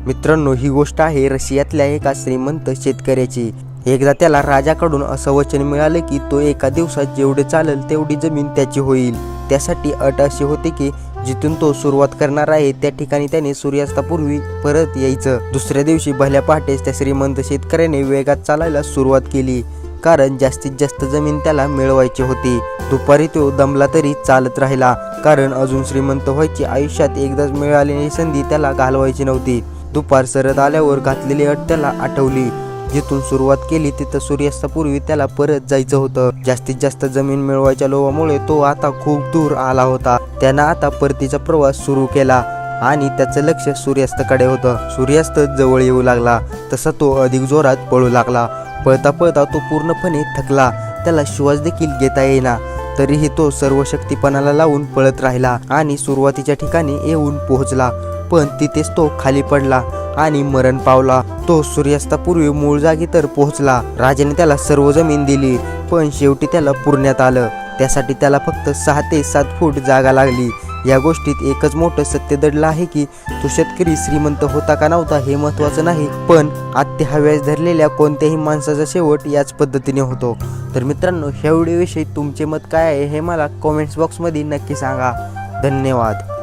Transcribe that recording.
मित्रांनो, ही गोष्ट आहे रशियातल्या एका श्रीमंत शेतकऱ्याची। एकदा त्याला राजाकडून असं वचन मिळाले की तो एका दिवसात जेवढे चालेल तेवढी जमीन त्याची होईल। त्यासाठी अट अशी होती की जिथून तो सुरुवात करणार आहे त्या ठिकाणी त्याने सूर्यास्तापूर्वी परत यायचं। दुसऱ्या दिवशी भल्या पहाटेच त्या श्रीमंत शेतकऱ्याने वेगात चालायला सुरुवात केली, कारण जास्तीत जास्त जमीन त्याला मिळवायची होती। दुपारी तो दमला तरी चालत राहिला, कारण अजून श्रीमंत व्हायची आयुष्यात एकदाच मिळालेली संधी त्याला घालवायची नव्हती। दुपार सरत आल्यावर घातलेली अट त्याला आठवली। जिथून सुरुवात केली तिथं सूर्यास्तापूर्वी त्याला परत जायचं होतं। जास्तीत जास्त जमीन मिळवायच्या लोभामुळे तो आता खूप दूर आला होता। त्यानं आता परतीचा प्रवास सुरू केला आणि त्याचं लक्ष सूर्यास्ताकडे होतं। सूर्यास्त जवळ येऊ लागला तसा तो अधिक जोरात पळू लागला। पळता पळता तो पूर्णपणे थकला, त्याला श्वास देखील घेता येईना। तरीही तो सर्व शक्तिपणाला लावून पळत राहिला आणि सुरुवातीच्या ठिकाणी येऊन पोहोचला, पण तिथेच तो खाली पडला आणि मरण पावला। तो सूर्यास्तापूर्वी मूळ जागी तर पोहोचला। राजाने त्याला सर्व जमीन दिली, पण शेवटी त्याला पुरण्यात आलं। त्यासाठी त्याला फक्त 6 ते 7 फूट जागा लागली। या गोष्टीत एकच मोठं सत्य दडलं आहे की तो शेतकरी श्रीमंत होता का नव्हता हे महत्त्वाचं नाही, पण आत्या हव्यास धरलेल्या कोणत्याही माणसाचा शेवट याच पद्धतीने होतो। तर मित्रांनो, ह्या व्हिडिओविषयी तुमचे मत काय आहे हे मला कॉमेंट्स बॉक्समध्ये नक्की सांगा। धन्यवाद।